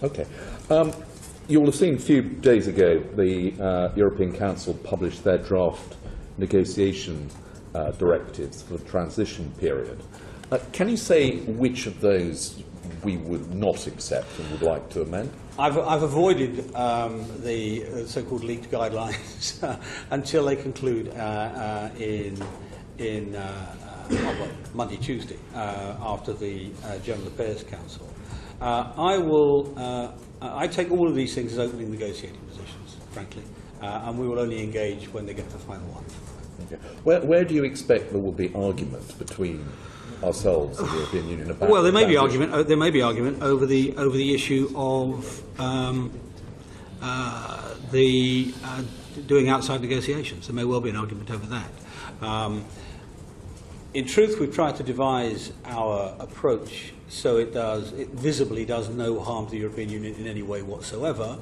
Okay. You will have seen a few days ago the European Council published their draft negotiation directives for the transition period. Can you say which of those we would not accept and would like to amend? I've avoided the so-called leaked guidelines until they conclude in Monday, Tuesday, after the General Affairs Council. I take all of these things as opening negotiating positions, frankly, and we will only engage when they get to the final one. Okay. Where do you expect there will be argument between ourselves and the European Union about? Well, there may be argument. There may be argument over the issue of doing outside negotiations. There may well be an argument over that. In truth, we've tried to devise our approach so it visibly does no harm to the European Union in any way whatsoever.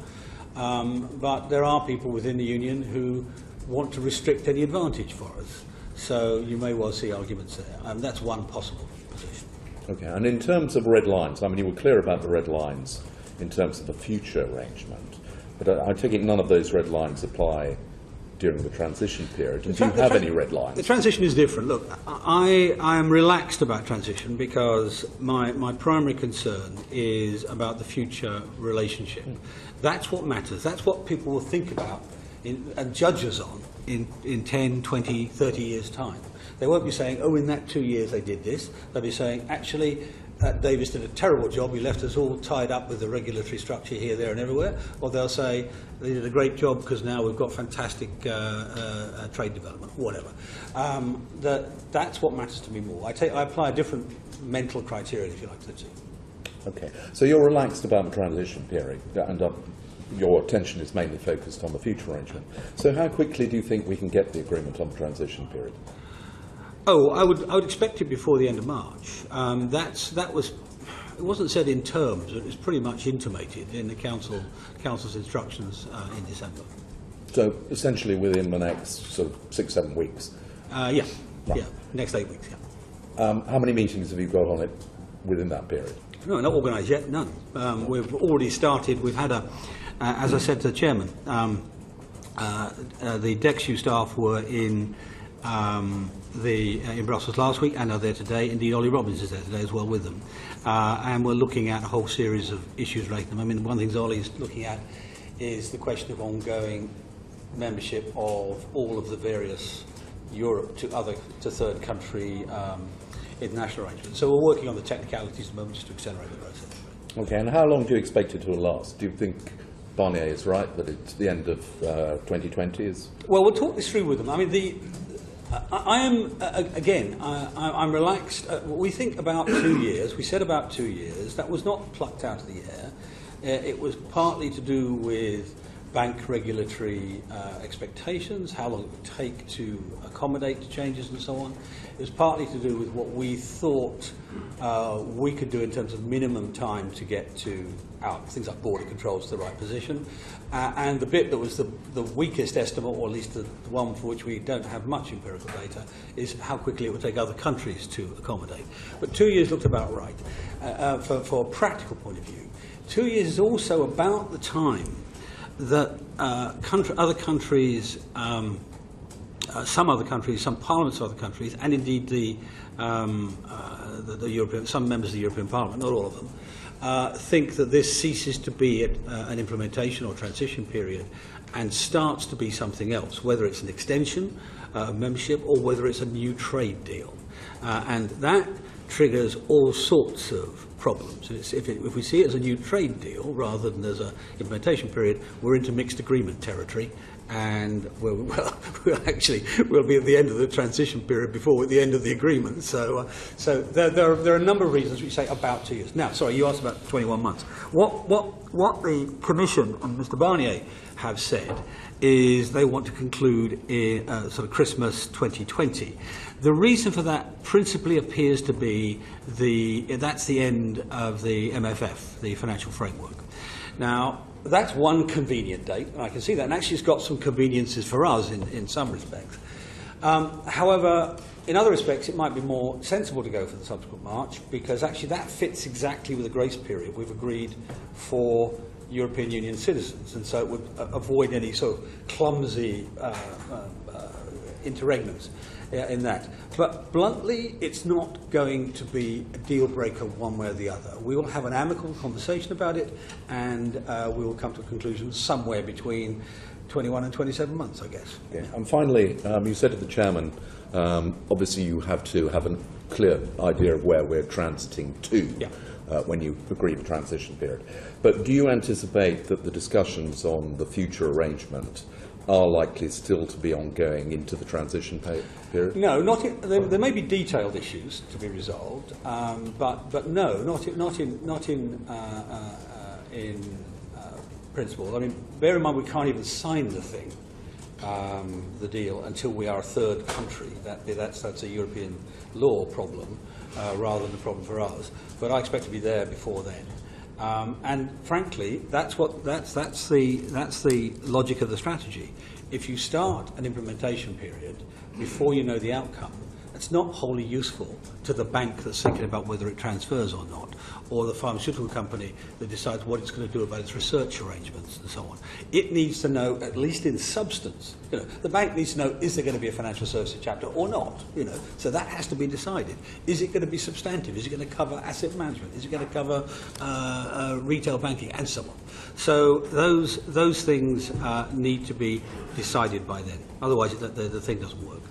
But there are people within the Union who want to restrict any advantage for us. So you may well see arguments there. That's one possible position. Okay, and in terms of red lines, I mean, you were clear about the red lines in terms of the future arrangement, but I take it none of those red lines apply during the transition period. And do you have any red lines? The transition is different. Look, I am relaxed about transition because my primary concern is about the future relationship. That's what matters. That's what people will think about and judge us on in 10, 20, 30 years' time. They won't be saying, oh, in that 2 years they did this. They'll be saying, actually, Davis did a terrible job. He left us all tied up with the regulatory structure here, there and everywhere. Or they'll say, they did a great job because now we've got fantastic trade development, whatever. That's what matters to me more. I apply a different mental criteria, if you like, to the two. Okay, so you're relaxed about the transition period, and your attention is mainly focused on the future arrangement. So how quickly do you think we can get the agreement on the transition period? Oh, I would expect it before the end of March. It wasn't said in terms, it was pretty much intimated in the Council's instructions in December. So essentially within the next sort of 6-7 weeks? Yeah, right. Yeah, next 8 weeks, yeah. How many meetings have you got on it within that period? No, not organised yet, none. We've already started, we've had as I said to the Chairman, the DEXU staff were in Brussels last week and are there today. Indeed, Ollie Robbins is there today as well with them. And we're looking at a whole series of issues related to them. I mean, one of the things Ollie's looking at is the question of ongoing membership of all of the various Europe to third country international arrangements. So we're working on the technicalities at the moment just to accelerate the process. Okay, and how long do you expect it to last? Do you think Barnier is right that it's the end of 2020 is? Well, we'll talk this through with them. I mean, I'm relaxed. We think about 2 years. We said about 2 years. That was not plucked out of the air. It was partly to do with bank regulatory expectations, how long it would take to accommodate changes and so on. It was partly to do with what we thought we could do in terms of minimum time to get to things like border controls to the right position. And the bit that was the weakest estimate, or at least the one for which we don't have much empirical data, is how quickly it would take other countries to accommodate. But 2 years looked about right. For a practical point of view, 2 years is also about the time that other countries, some other countries, some parliaments of other countries, and indeed the European, some members of the European Parliament, not all of them, think that this ceases to be an implementation or transition period and starts to be something else, whether it's an extension of membership or whether it's a new trade deal. And that triggers all sorts of problems. If we see it as a new trade deal rather than as an implementation period, we're into mixed agreement territory, and we'll be at the end of the transition period before we're at the end of the agreement. So there are a number of reasons which say about 2 years. Now, sorry, you asked about 21 months. What the Commission and Mr. Barnier have said is they want to conclude in sort of Christmas 2020. The reason for that principally appears to be that's the end of the MFF, the financial framework. Now, that's one convenient date, and I can see that, and actually it's got some conveniences for us in some respects. However, In other respects, it might be more sensible to go for the subsequent March, because actually that fits exactly with the grace period we've agreed for European Union citizens, and so it would avoid any sort of clumsy interregnums in that. But bluntly, it's not going to be a deal breaker one way or the other. We will have an amicable conversation about it, and we will come to a conclusion somewhere between 21 and 27 months, I guess. Yeah. And finally, you said to the chairman, obviously you have to have a clear idea of where we're transiting to. Yeah. When you agree the transition period. But do you anticipate that the discussions on the future arrangement are likely still to be ongoing into the transition period? No, not in, there may be detailed issues to be resolved, but no, not in principle. I mean, bear in mind we can't even sign the thing, the deal, until we are a third country. That's a European law problem rather than a problem for us. But I expect to be there before then. And frankly, that's the logic of the strategy. If you start an implementation period before you know the outcome, it's not wholly useful to the bank that's thinking about whether it transfers or not, or the pharmaceutical company that decides what it's going to do about its research arrangements and so on. It needs to know, at least in substance, the bank needs to know, is there going to be a financial services chapter or not? So that has to be decided. Is it going to be substantive? Is it going to cover asset management? Is it going to cover retail banking and so on? So those things need to be decided by then. Otherwise, the thing doesn't work.